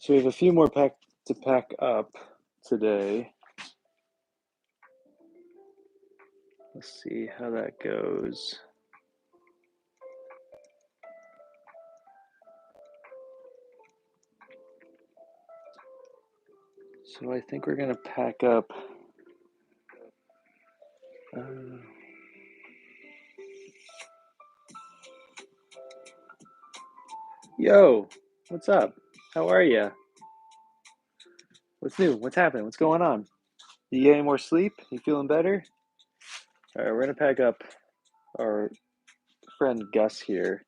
So we have a few more to pack up today. Let's see how that goes. So I think we're gonna pack up. Yo, what's up? How are you? What's new? What's happening? What's going on? You get any more sleep? You feeling better? All right, we're gonna pack up our friend Gus here,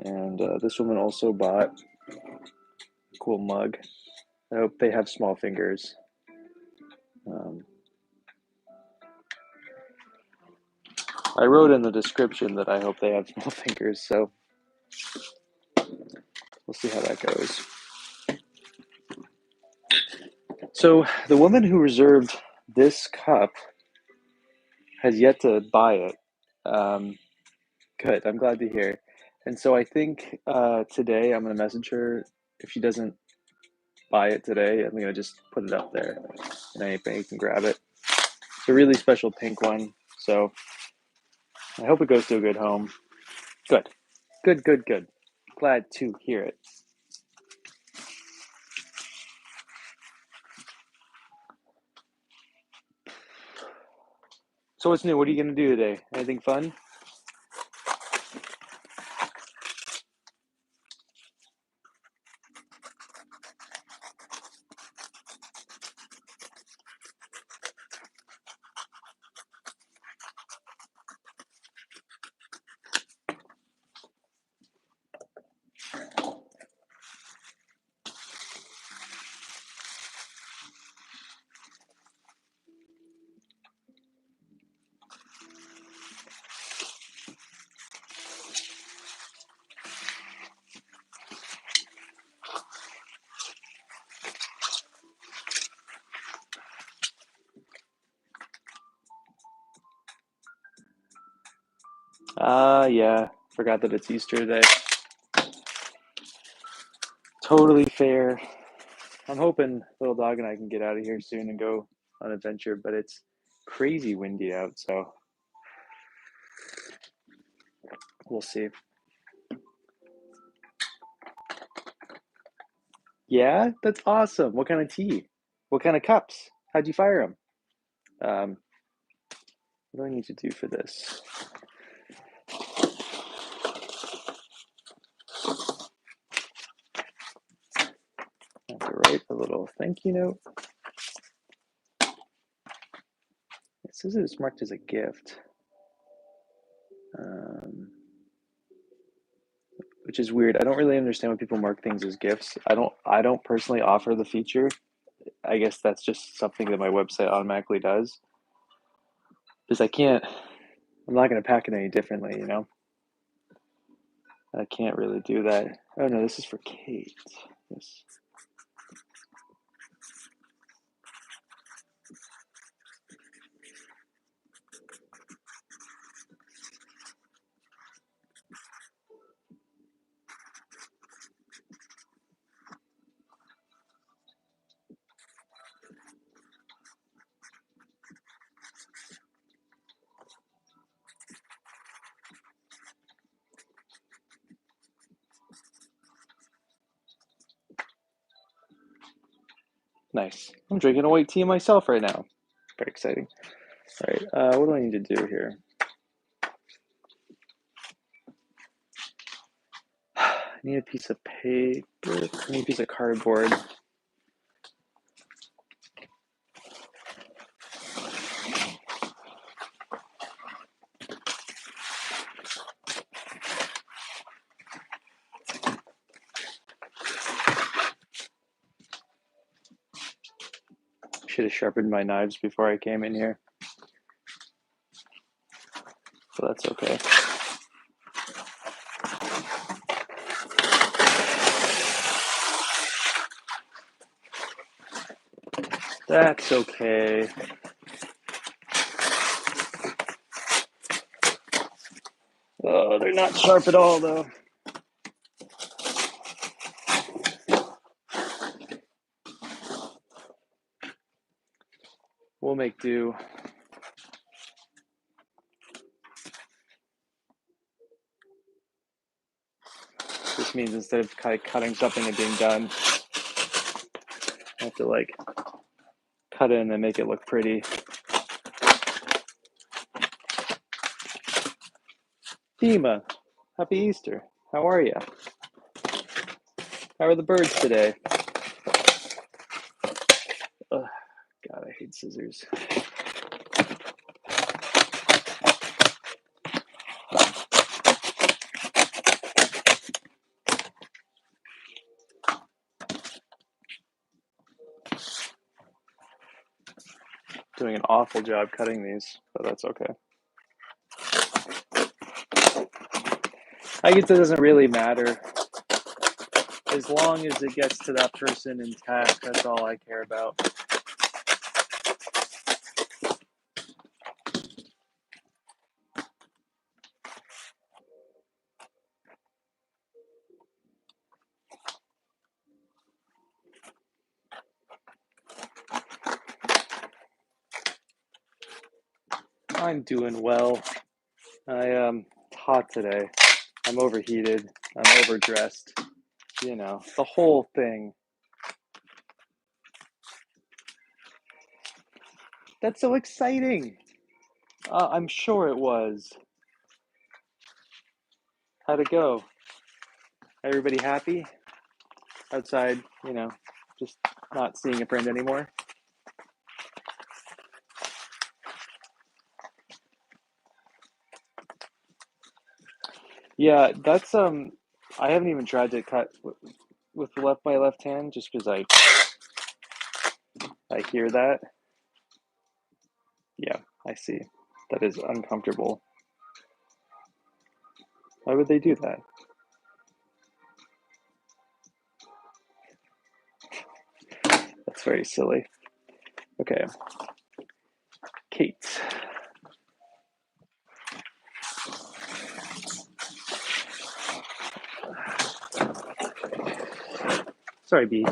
and this woman also bought a cool mug. I hope they have small fingers. I wrote in the description that I hope they have small fingers, so we'll see how that goes. So the woman who reserved this cup has yet to buy it. Good, I'm glad to hear. And so I think today I'm going to message her. If she doesn't buy it today, I'm going to just put it up there and anybody can grab it. It's a really special pink one, so I hope it goes to a good home. Good. Good, good, good. Glad to hear it. So what's new? What are you going to do today? Anything fun? Yeah. Forgot that it's Easter today. Totally fair. I'm hoping little dog and I can get out of here soon and go on an adventure, but it's crazy windy out, so we'll see. Yeah, that's awesome. What kind of tea? What kind of cups? How'd you fire them? What do I need to do for this? I have to write a little thank you note. It says it's marked as a gift, which is weird. I don't really understand when people mark things as gifts. I don't personally offer the feature. I guess that's just something that my website automatically does. Because I'm not going to pack it any differently, you know? I can't really do that. Oh no, this is for Kate. Yes. Nice. I'm drinking a white tea myself right now. Very exciting. All right, what do I need to do here? I need a piece of paper. I need a piece of cardboard. Should have sharpened my knives before I came in here. So that's okay. That's okay. Oh, they're not sharp at all, though. We'll make do. This means instead of cutting something and being done, I have to like cut it and then make it look pretty. Dima, happy Easter. How are you? How are the birds today? Ugh, God, I hate scissors. Doing an awful job cutting these, but that's okay. I guess it doesn't really matter. As long as it gets to that person intact, that's all I care about. I'm doing well. It's hot today. I'm overheated. I'm overdressed. You know, the whole thing. That's so exciting. I'm sure it was. How'd it go? Everybody happy? Outside, you know, just not seeing a friend anymore? Yeah, that's I haven't even tried to cut with my left hand just because I hear that. Yeah, I see. That is uncomfortable. Why would they do that? That's very silly. Okay. Kate. Sorry, B.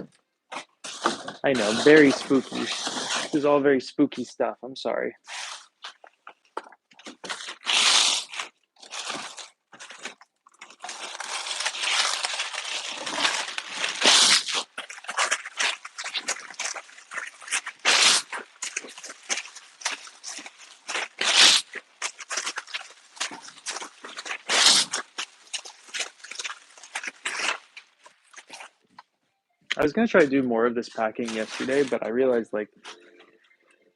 I know, very spooky. This is all very spooky stuff. I'm sorry. I was gonna try to do more of this packing yesterday, but I realized like,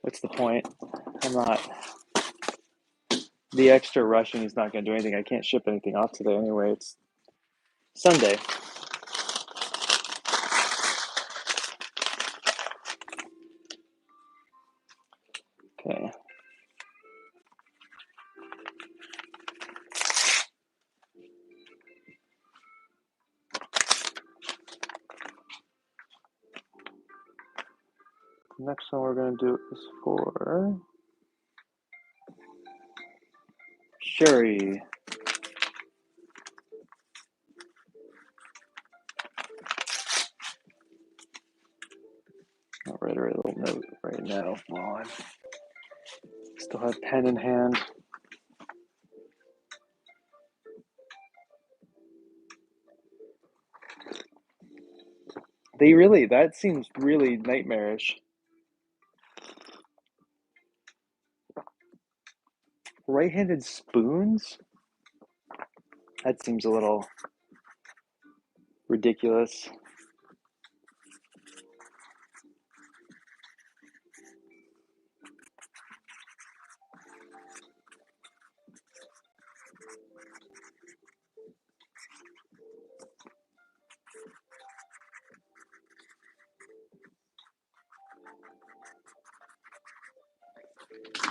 what's the point? I'm not. The extra rushing is not gonna do anything. I can't ship anything off today anyway. It's Sunday. Okay. Next one we're gonna do is for Sherry. I'll write her a little note right now while I still have pen in hand. That seems really nightmarish. Right-handed spoons? That seems a little ridiculous.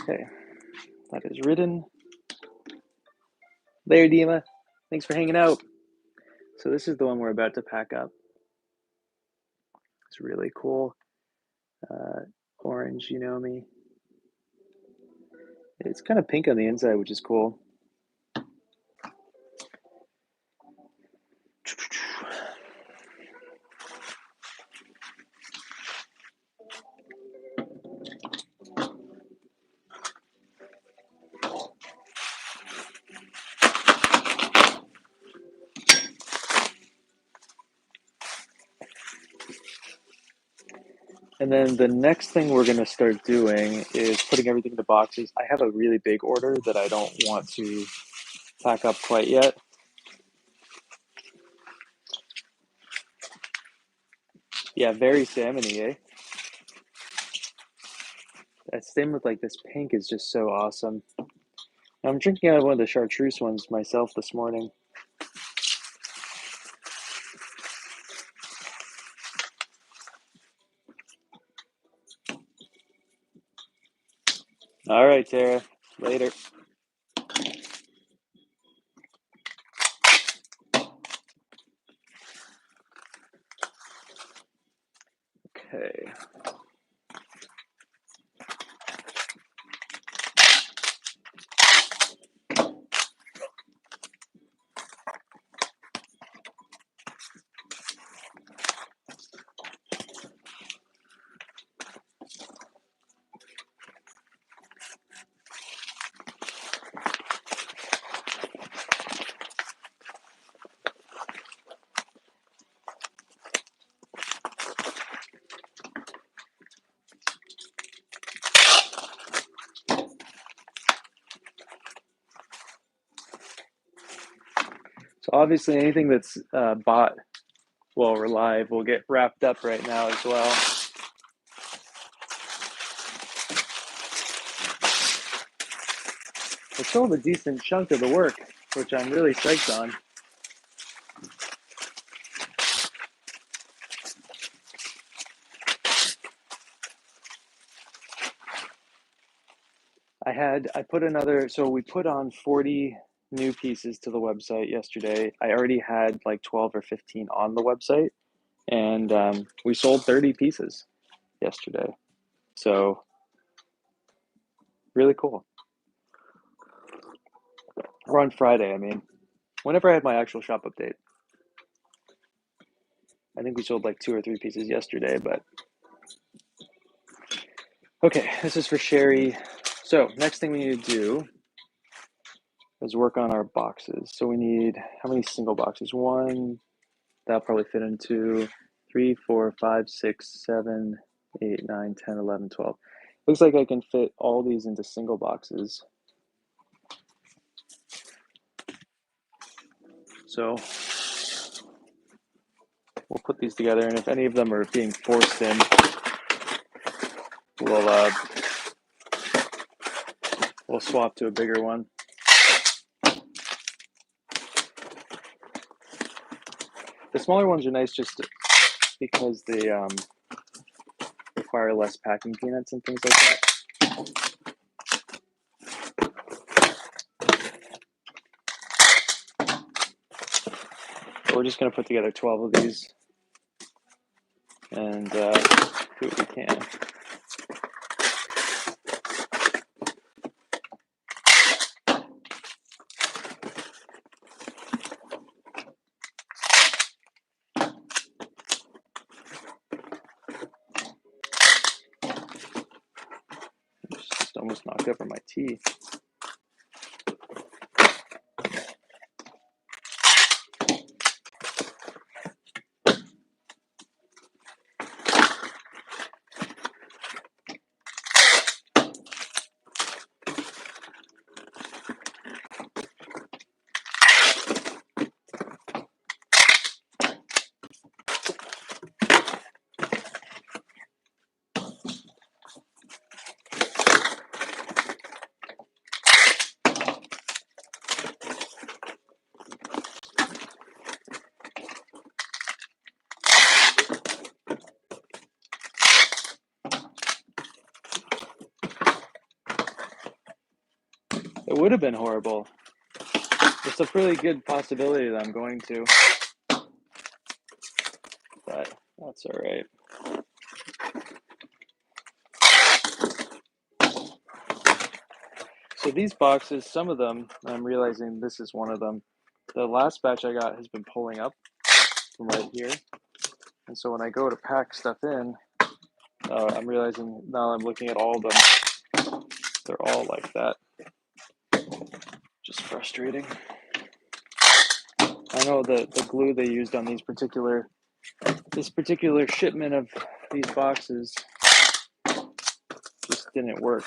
Okay, that is written. There, Dima. Thanks for hanging out. So this is the one we're about to pack up. It's really cool. Orange, you know me. It's kind of pink on the inside, which is cool. And then the next thing we're going to start doing is putting everything into boxes. I have a really big order that I don't want to pack up quite yet. Yeah, very salmon-y, eh? That stem with like this pink is just so awesome. I'm drinking out of one of the chartreuse ones myself this morning. All right, Tara. Later. Okay. So obviously anything that's bought while we're live will get wrapped up right now as well. I sold a decent chunk of the work, which I'm really psyched on. So we put on 40 new pieces to the website yesterday. I already had like 12 or 15 on the website, and we sold 30 pieces yesterday. So really cool. Or on Friday, I mean. Whenever I had my actual shop update. I think we sold like 2 or 3 pieces yesterday, but okay, this is for Sherry. So next thing we need to do is work on our boxes. So we need, how many single boxes? One, that'll probably fit into 3, 4, 5, 6, 7, 8, 9, 10, 11, 12. Looks like I can fit all these into single boxes. So we'll put these together, and if any of them are being forced in, we'll swap to a bigger one. The smaller ones are nice just because they require less packing peanuts and things like that. But we're just going to put together 12 of these and do what we can. Just almost knocked over my tea. It would have been horrible. It's a pretty good possibility that I'm going to, but that's all right. So these boxes, some of them, I'm realizing this is one of them. The last batch I got has been pulling up from right here. And so when I go to pack stuff in, I'm realizing now I'm looking at all of them. They're all like that. Just frustrating. I know the glue they used on this particular shipment of these boxes just didn't work.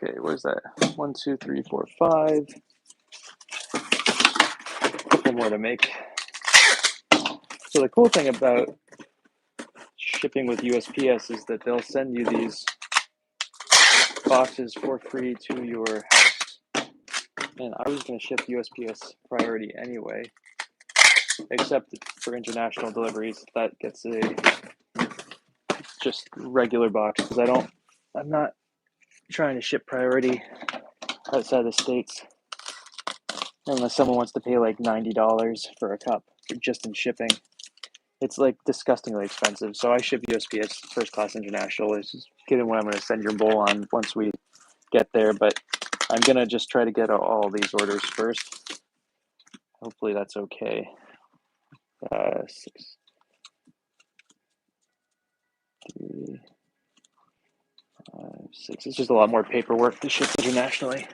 Okay, where's that? 1, 2, 3, 4, 5. A couple more to make. So the cool thing about shipping with USPS is that they'll send you these boxes for free to your house. And I was going to ship USPS priority anyway, except for international deliveries. That gets a just regular box because I'm not trying to ship priority outside the States unless someone wants to pay like $90 for a cup just in shipping. It's like disgustingly expensive. So I ship USPS first class international. It's just getting what I'm going to send your bowl on once we get there. But I'm going to just try to get all these orders first. Hopefully that's okay. 6, 3, 5, 6. It's just a lot more paperwork to ship internationally.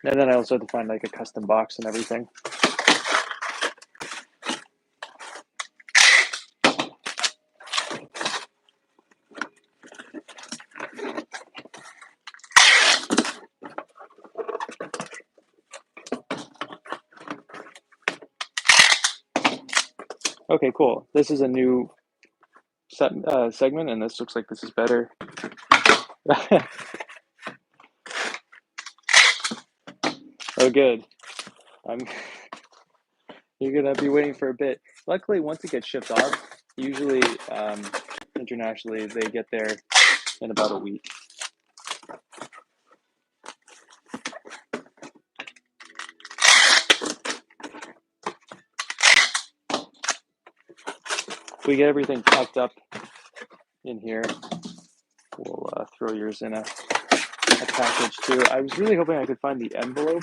And then I also have to find like a custom box and everything. Okay, cool. This is a new segment, and this looks like this is better. Oh, good. You're gonna be waiting for a bit. Luckily, once it gets shipped off, usually internationally they get there in about a week. If we get everything packed up in here, we'll throw yours in a package too. I was really hoping I could find the envelope.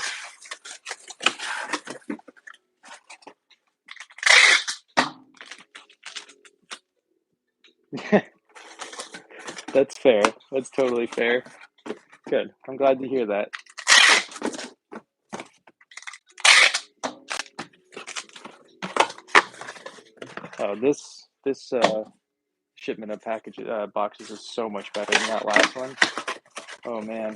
That's fair. That's totally fair. Good. I'm glad to hear that. Oh, this shipment of boxes is so much better than that last one. Oh man.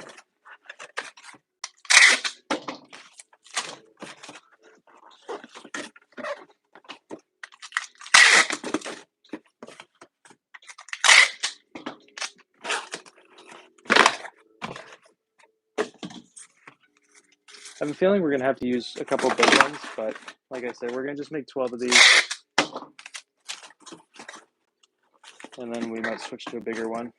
I have a feeling we're gonna have to use a couple big ones, but like I said, we're gonna just make 12 of these, and then we might switch to a bigger one.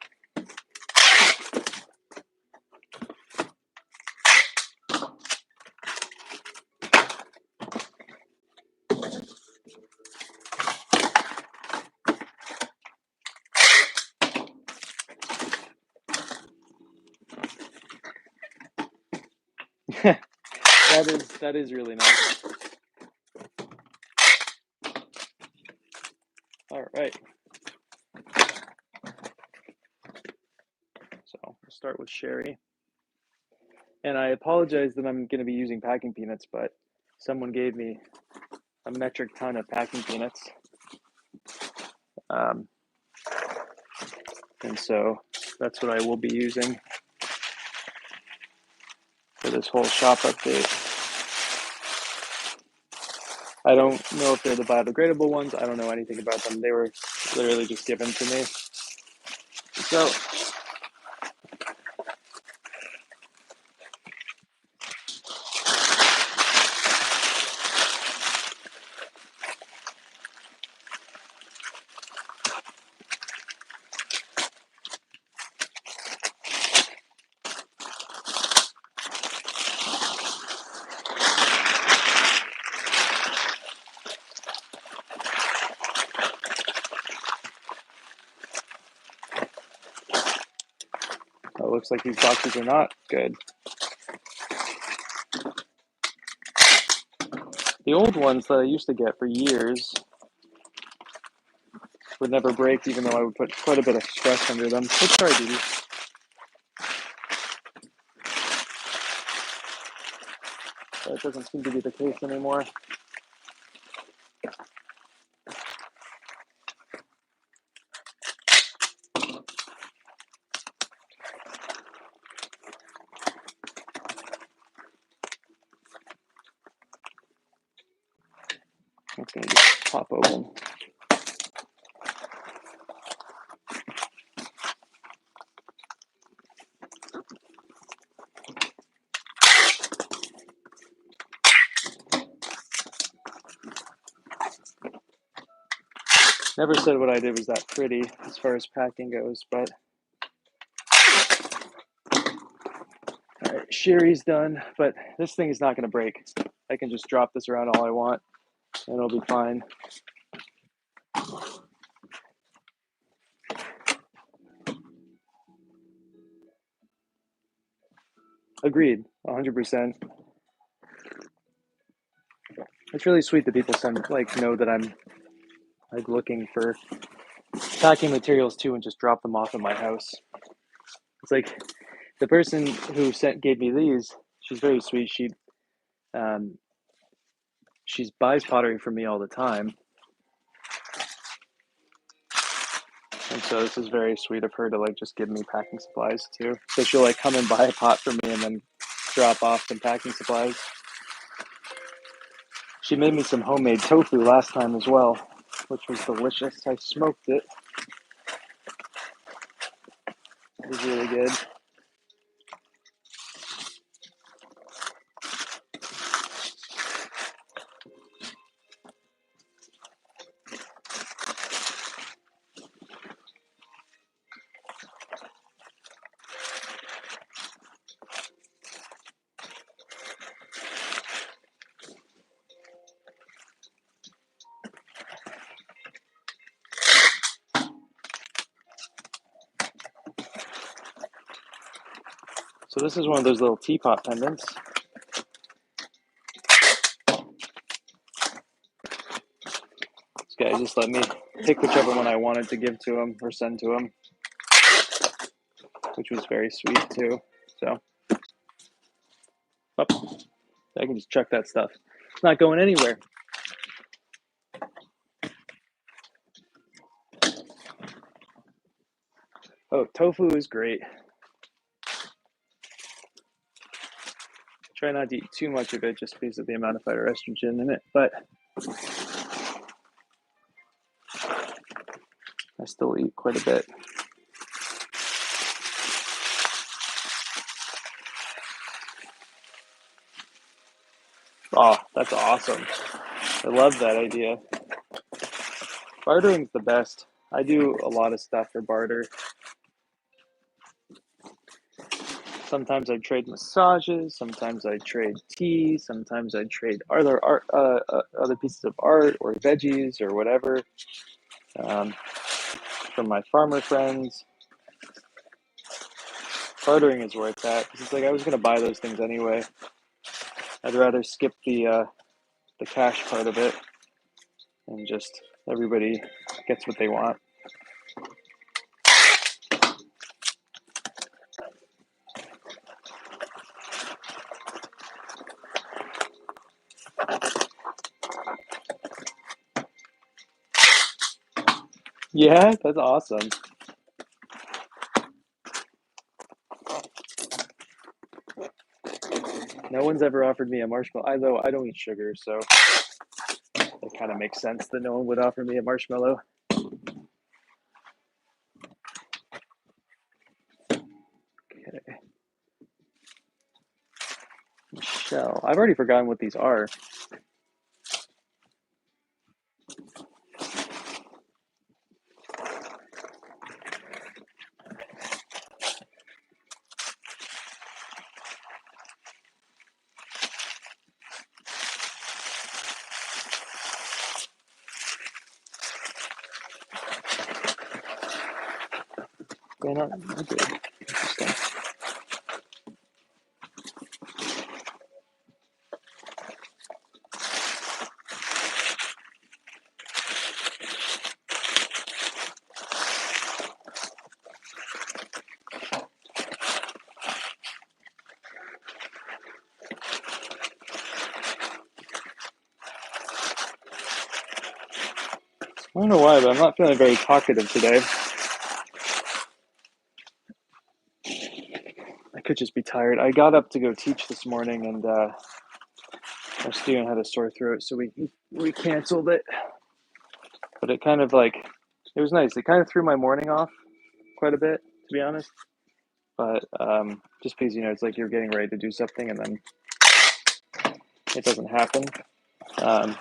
That is really nice. All right. So we'll start with sherry. And I apologize that I'm going to be using packing peanuts, but someone gave me a metric ton of packing peanuts. And so that's what I will be using for this whole shop update. I don't know if they're the biodegradable ones. I don't know anything about them. They were literally just given to me. So it looks like these boxes are not good. The old ones that I used to get for years would never break, even though I would put quite a bit of stress under them. Oops, sorry, Dee Dee. That doesn't seem to be the case anymore. It's going to just pop open. Never said what I did was that pretty as far as packing goes, but all right, Sherry's done, but this thing is not going to break. I can just drop this around all I want and it'll be fine. Agreed, 100%. It's really sweet that people know that I'm like looking for packing materials too and just drop them off at my house. It's like the person who gave me these, she's very sweet. She buys pottery from me all the time. And so this is very sweet of her to like just give me packing supplies too. So she'll like come and buy a pot for me and then drop off some packing supplies. She made me some homemade tofu last time as well, which was delicious. I smoked it. It was really good. So this is one of those little teapot pendants. This guy just let me pick whichever one I wanted to give to him or send to him, which was very sweet too. So, I can just chuck that stuff. It's not going anywhere. Oh, tofu is great. Try not to eat too much of it just because of the amount of phytoestrogen in it, but I still eat quite a bit. Oh, that's awesome. I love that idea. Bartering's the best. I do a lot of stuff for barter. Sometimes I trade massages, sometimes I trade tea, sometimes I trade other pieces of art or veggies or whatever from my farmer friends. Bartering is where it's at. It's like I was gonna buy those things anyway. I'd rather skip the cash part of it and just everybody gets what they want. Yeah, that's awesome. No one's ever offered me a marshmallow, although I don't eat sugar, so it kind of makes sense that no one would offer me a marshmallow. Okay. Michelle, I've already forgotten what these are. They're not good. Interesting. I don't know why, but I'm not feeling very talkative today. I could just be tired. I got up to go teach this morning, and our student had a sore throat, so we canceled it. But it kind of it was nice. It kind of threw my morning off quite a bit, to be honest. But just because it's like you're getting ready to do something and then it doesn't happen. Um,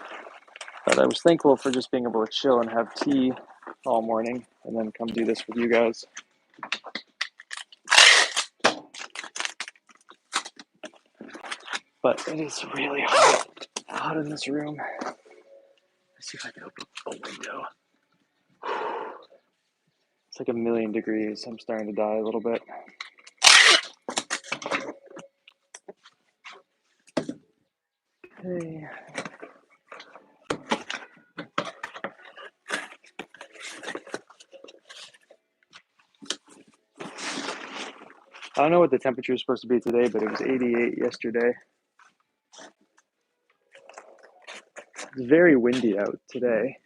but I was thankful for just being able to chill and have tea all morning, and then come do this with you guys. But it is really hot in this room. Let's see if I can open a window. It's like 1,000,000 degrees. I'm starting to die a little bit. Hey. I don't know what the temperature is supposed to be today, but it was 88 yesterday. It's very windy out today.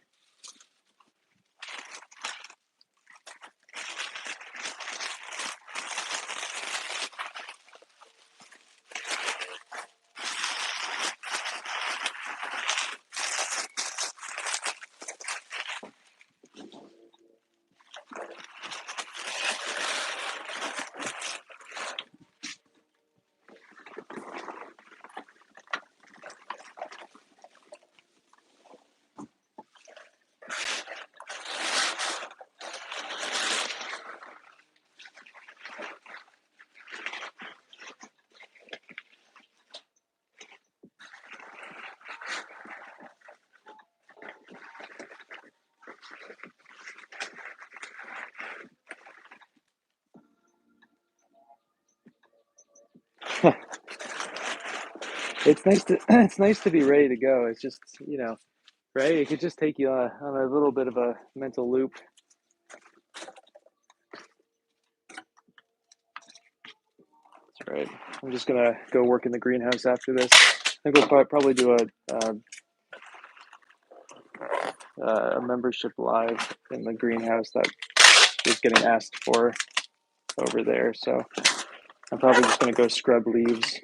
It's nice to be ready to go. It's just right. It could just take you on a little bit of a mental loop. That's right. I'm just gonna go work in the greenhouse after this. I think we'll probably do a membership live in the greenhouse that is getting asked for over there. So I'm probably just gonna go scrub leaves.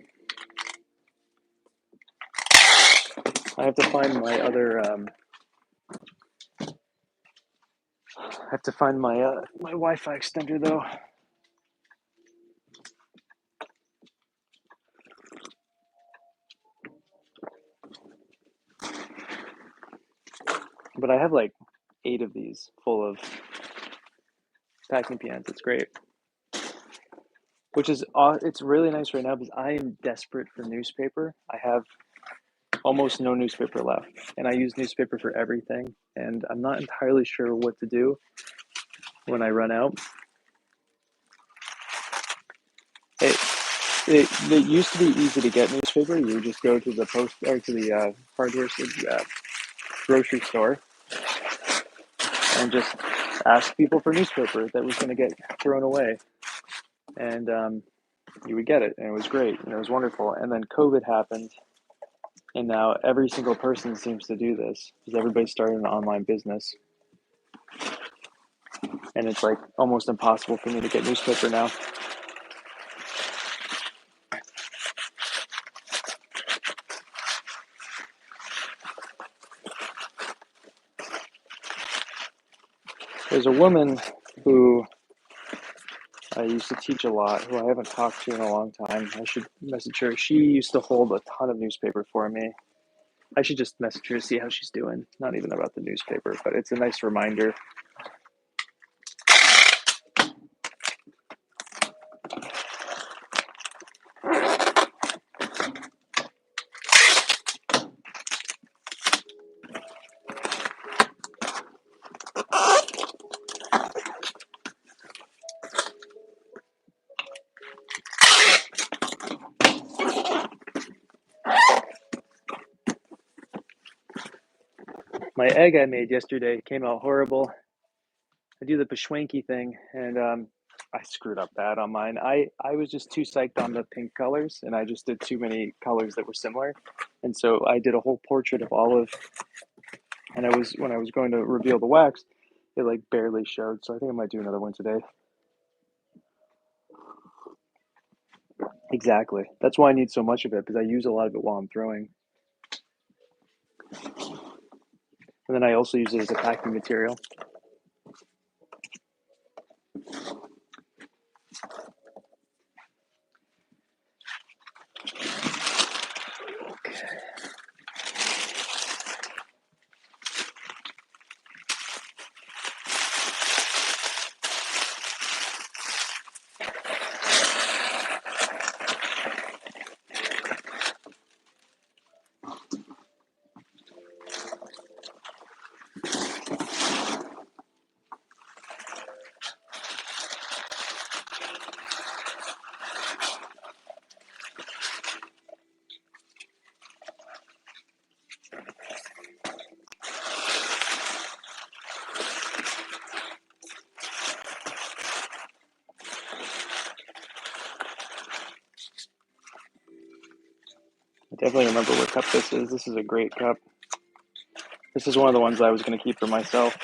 I have to find my other. I have to find my Wi-Fi extender though. But I have like 8 of these full of packing peanuts. It's great. Which is it's really nice right now because I am desperate for newspaper. I have almost no newspaper left, and I use newspaper for everything. And I'm not entirely sure what to do when I run out. It used to be easy to get newspaper. You would just go to the post or to the grocery store and just ask people for newspaper that was going to get thrown away, and you would get it, and it was great, and it was wonderful. And then COVID happened, and now every single person seems to do this because everybody's starting an online business, and it's like almost impossible for me to get newspaper now. There's a woman who I used to teach a lot, who I haven't talked to in a long time. I should message her. She used to hold a ton of newspaper for me. I should just message her to see how she's doing. Not even about the newspaper, but it's a nice reminder. My egg I made yesterday came out horrible. I do the Pashwanky thing, and I screwed up bad on mine. I was just too psyched on the pink colors, and I just did too many colors that were similar. And so I did a whole portrait of Olive, And when I was going to reveal the wax, it like barely showed. So I think I might do another one today. Exactly. That's why I need so much of it, because I use a lot of it while I'm throwing. And then I also use it as a packing material. I definitely remember what cup this is. This is a great cup. This is one of the ones I was going to keep for myself.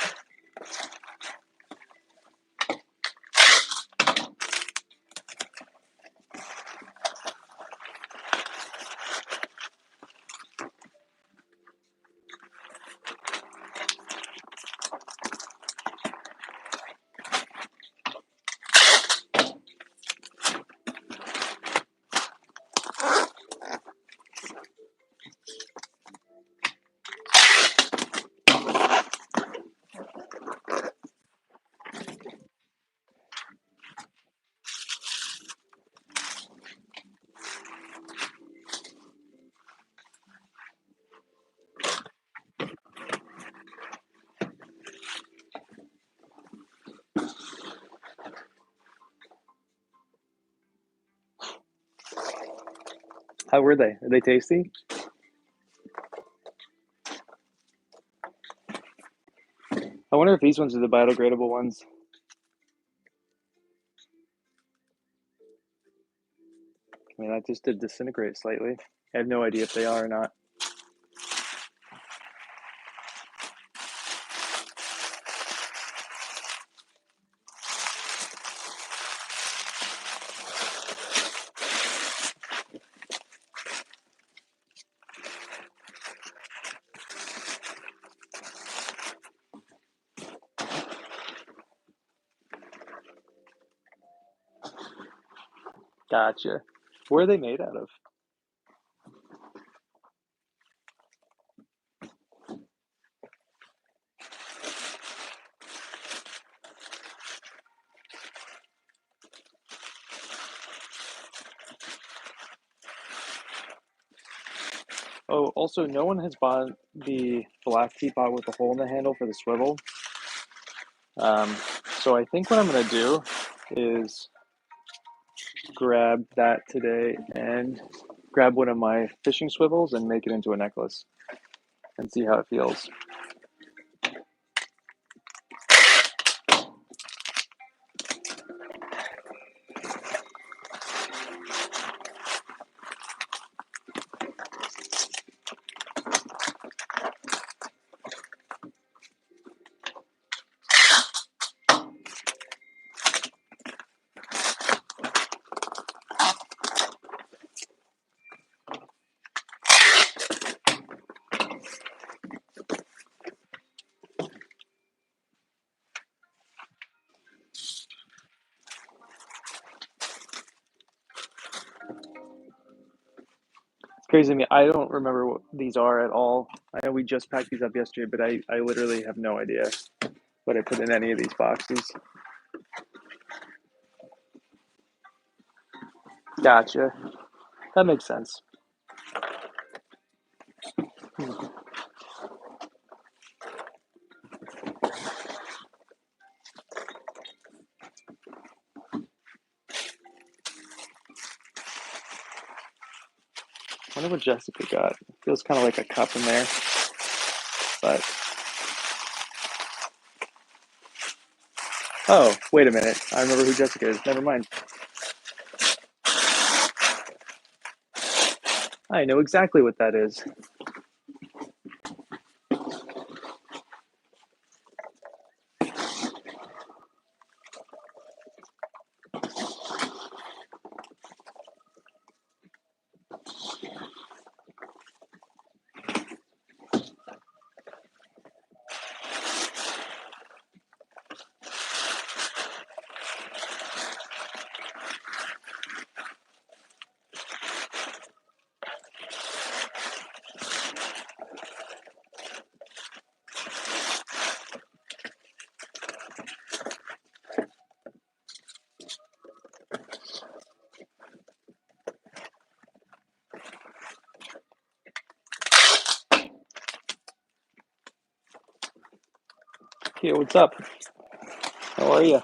How were they? Are they tasty? I wonder if these ones are the biodegradable ones. I mean, that just did disintegrate slightly. I have no idea if they are or not. Gotcha. Where are they made out of? Oh, also, no one has bought the black teapot with the hole in the handle for the swivel. Um, so I think what I'm going to do is grab that today and grab one of my fishing swivels and make it into a necklace and see how it feels. It's crazy to me. I don't remember what these are at all. I know we just packed these up yesterday, but I literally have no idea what I put in any of these boxes. Gotcha. That makes sense. I wonder what Jessica got. It feels kind of like a cup in there, but oh, wait a minute. I remember who Jessica is. Never mind. I know exactly what that is. Yo, what's up? How are you? All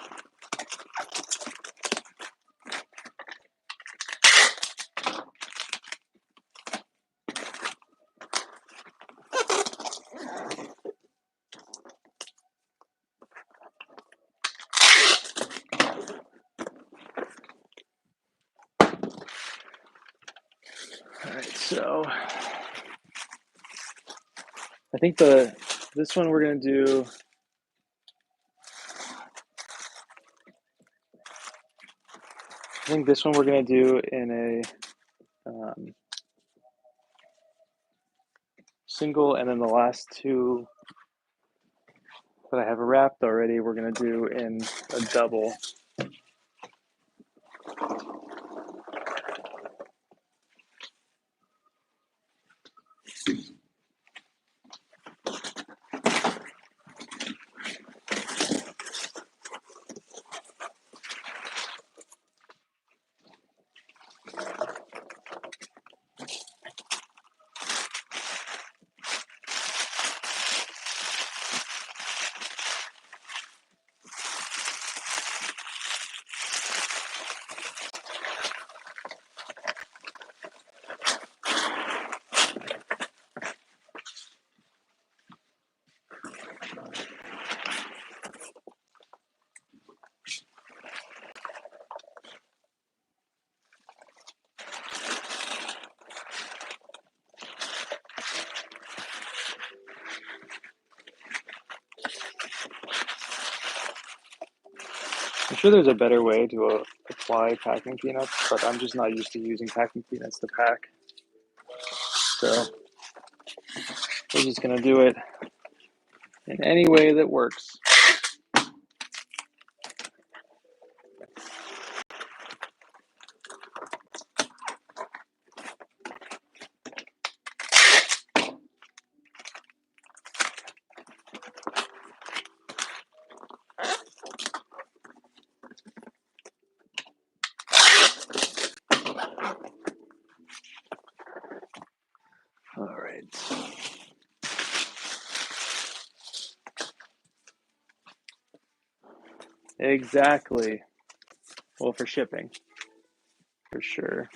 right, so I think this one we're gonna do. I think this one we're gonna do in a single, and then the last two that I have wrapped already, we're gonna do in a double. I'm sure there's a better way to apply packing peanuts, but I'm just not used to using packing peanuts to pack. So we're just gonna do it in any way that works. All right. Exactly. Well, for shipping, for sure.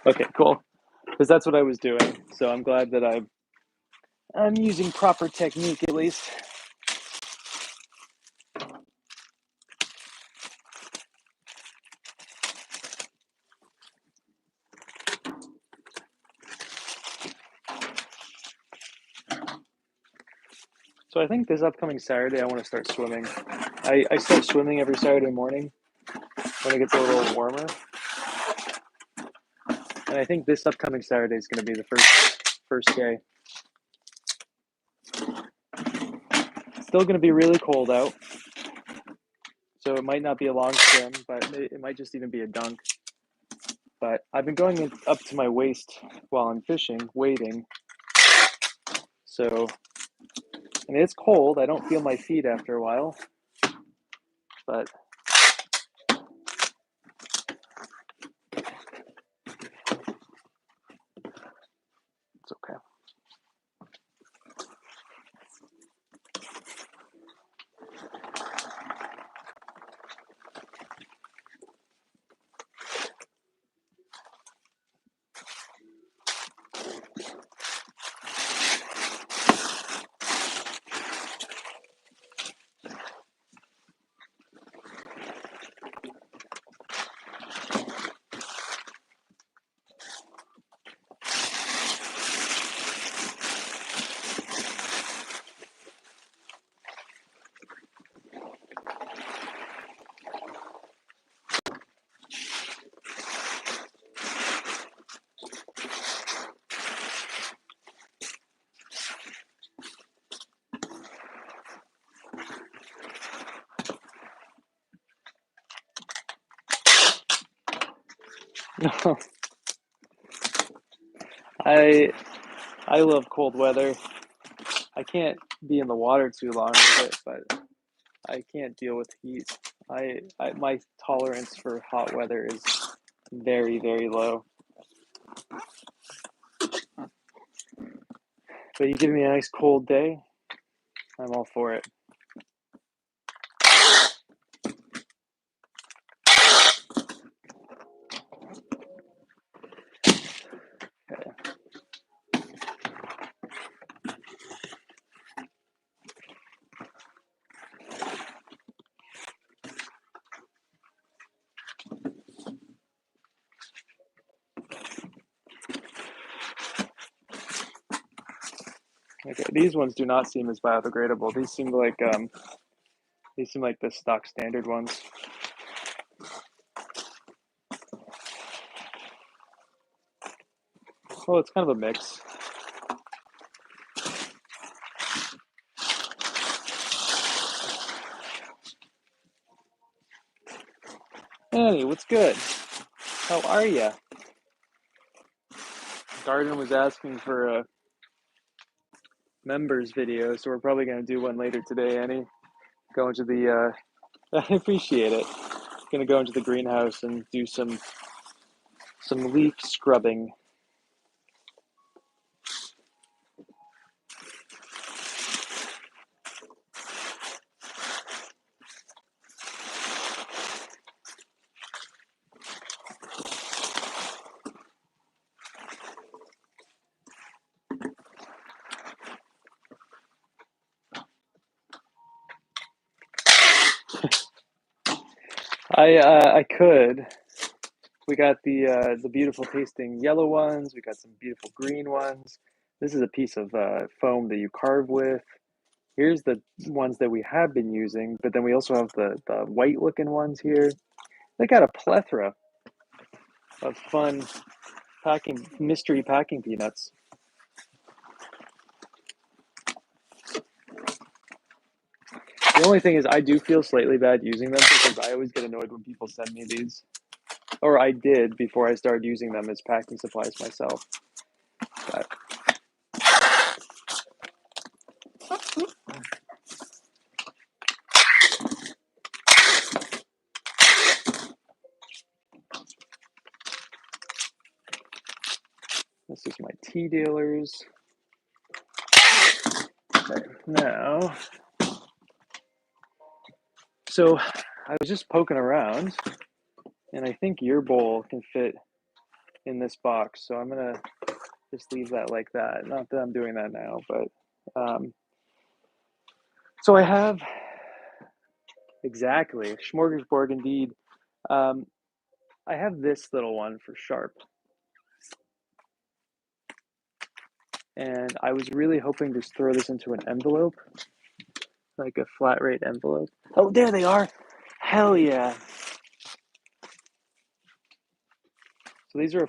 Okay, cool. Because that's what I was doing. So I'm glad that I'm using proper technique at least. So I think this upcoming Saturday I want to start swimming. I start swimming every Saturday morning when it gets a little warmer. And I think this upcoming Saturday is going to be the first day. It's still going to be really cold out. So it might not be a long swim, but it might just even be a dunk. But I've been going up to my waist while I'm fishing, wading. So, and it's cold. I don't feel my feet after a while, but it's okay. I I love cold weather. I can't be in the water too long with it, but I can't deal with heat. My tolerance for hot weather is very, very low. But you give me a nice cold day, I'm all for it. Okay, these ones do not seem as biodegradable. These seem like the stock standard ones. Well, it's kind of a mix. Annie, what's good? How are ya? Garden was asking for a members video, so we're probably gonna do one later today, Annie. Go into the I appreciate it. Gonna go into the greenhouse and do some leaf scrubbing. I could. We got the beautiful tasting yellow ones. We got some beautiful green ones. This is a piece of foam that you carve with. Here's the ones that we have been using, but then we also have the white looking ones here. They got a plethora of fun mystery packing peanuts. The only thing is I do feel slightly bad using them because I always get annoyed when people send me these. Or I did before I started using them as packing supplies myself. But this is my tea dealers. Okay, now, so I was just poking around, and I think your bowl can fit in this box. So I'm gonna just leave that like that. Not that I'm doing that now, but so I have exactly smorgasbord indeed. Um, I have this little one for sharp, and I was really hoping to throw this into an envelope, like a flat rate envelope. Oh, there they are! Hell yeah! So these are a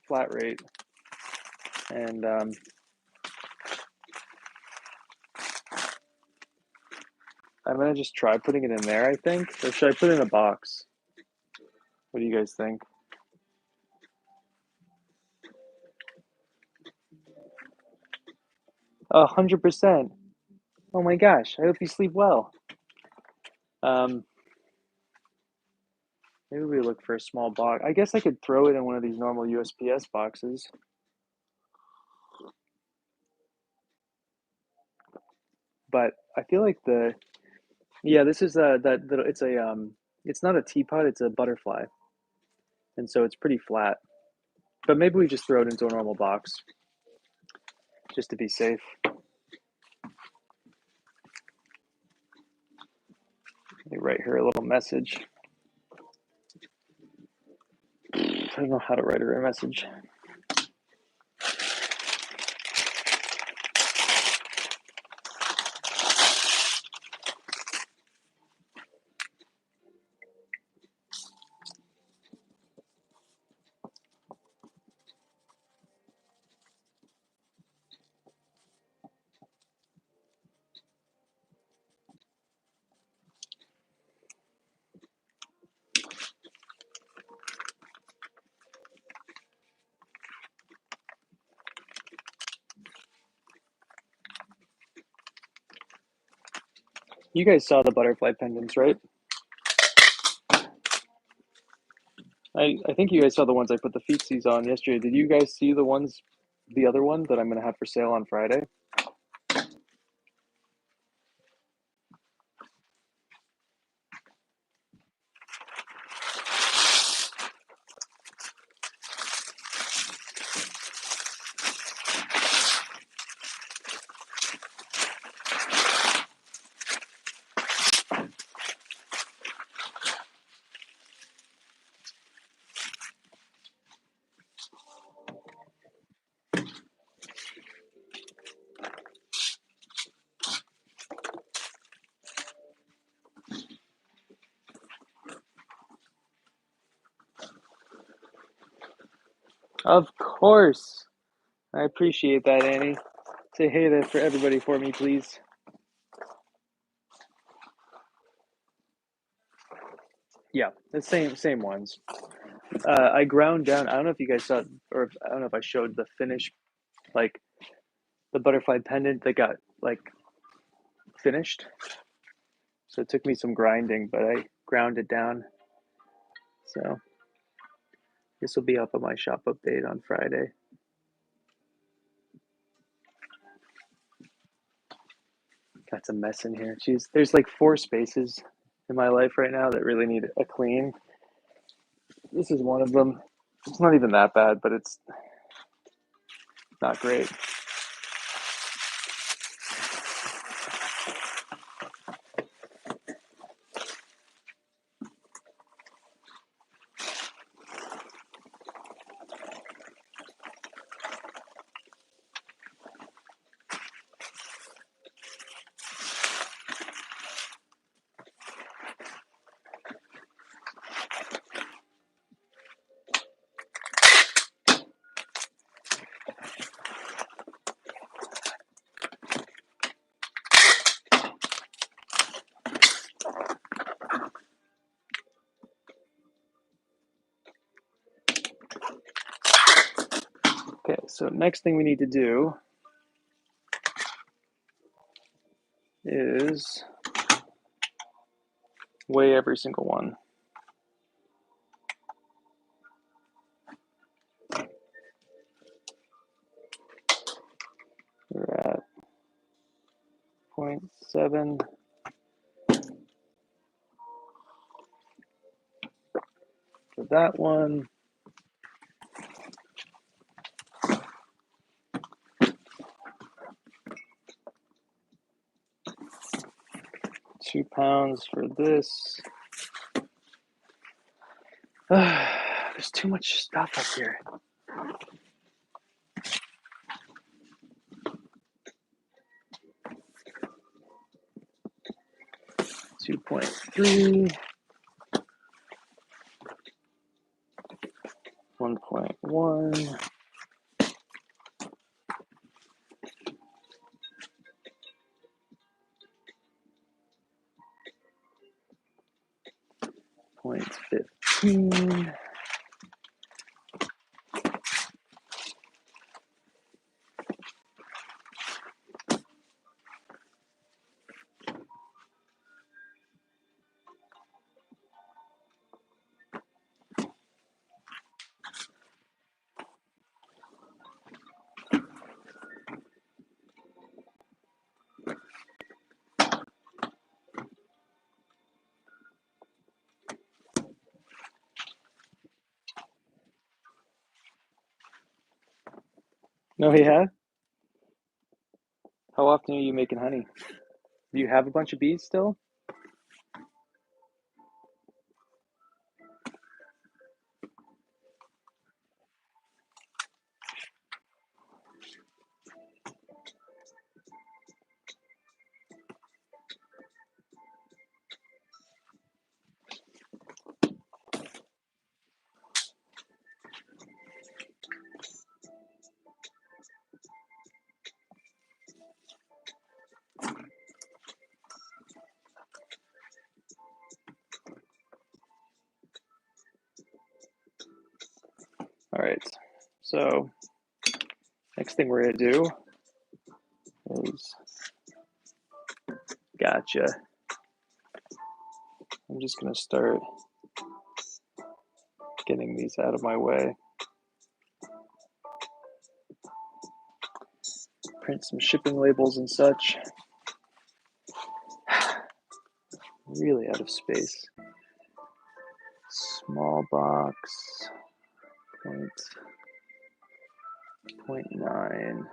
flat rate, and I'm gonna just try putting it in there. I think, or should I put it in a box? What do you guys think? 100%. Oh my gosh! I hope you sleep well. Um, Maybe we look for a small box. I guess I could throw it in one of these normal USPS boxes. But I feel like this is it's not a teapot, it's a butterfly. And so it's pretty flat. But maybe we just throw it into a normal box just to be safe. Let me write her a little message. I don't know how to write her a message. You guys saw the butterfly pendants, right? I think you guys saw the ones I put the feetsies on yesterday. Did you guys see the other one that I'm going to have for sale on Friday? Of course. I appreciate that, Annie. Say hey there for everybody for me, please. Yeah, the same ones. I ground down. I don't know if you guys saw, or I don't know if I showed the finish, like the butterfly pendant that got like finished. So it took me some grinding, but I ground it down. So this will be up on my shop update on Friday. Got some mess in here. Jeez, there's like 4 spaces in my life right now that really need a clean. This is one of them. It's not even that bad, but it's not great. Okay, so next thing we need to do is weigh every single one. We're at 0.7 for that one. £2 for this. There's too much stuff up here. 2.3, 1.1, 0.15. No, yeah? How often are you making honey? Do you have a bunch of bees still? All right, so next thing we're gonna do is, gotcha. I'm just gonna start getting these out of my way. Print some shipping labels and such. Really out of space. Small box, 0.9.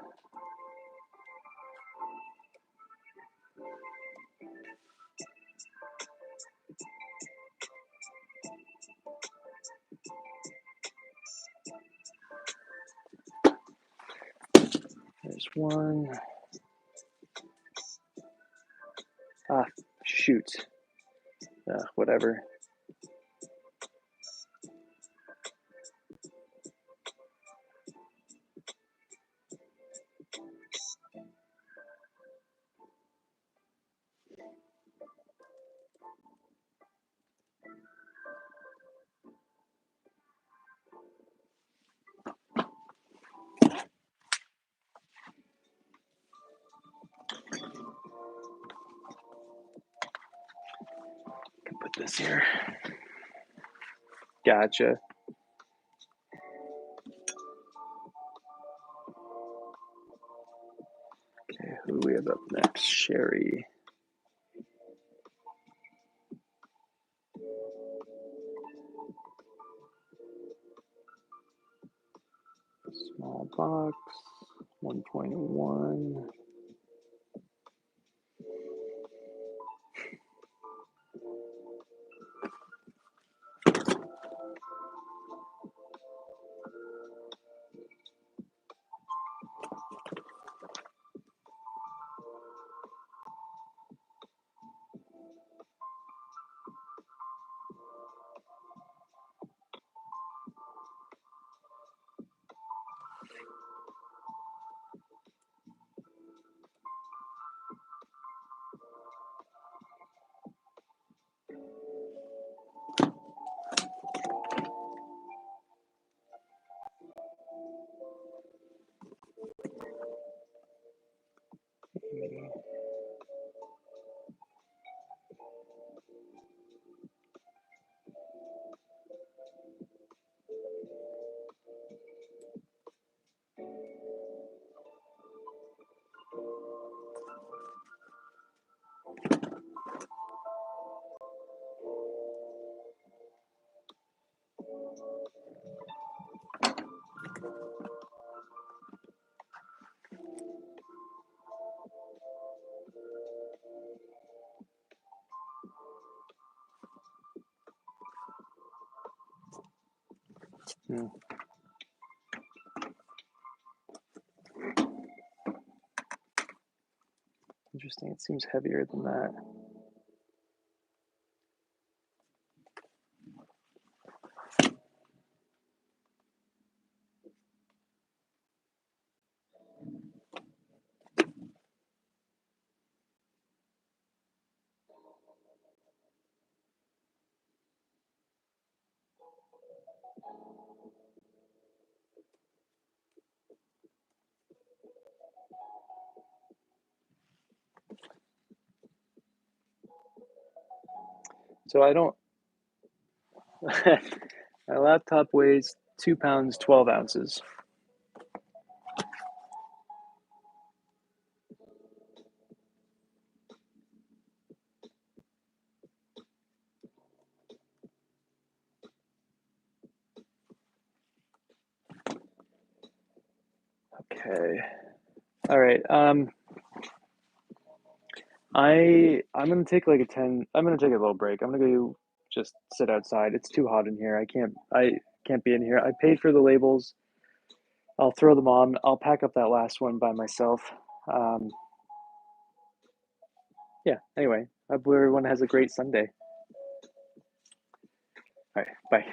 There's one. Ah, shoot. Whatever. Can put this here. Gotcha. Okay, who do we have up next? Sherry. Small box, 1.1. Interesting. It seems heavier than that. So I don't. My laptop weighs 2 pounds, 12 ounces. Okay. All right. I'm gonna take like a 10. I'm gonna take a little break. I'm gonna go just sit outside. It's too hot in here. I can't be in here. I paid for the labels. I'll throw them on. I'll pack up that last one by myself. Um, yeah. Anyway, I hope everyone has a great Sunday. All right. Bye.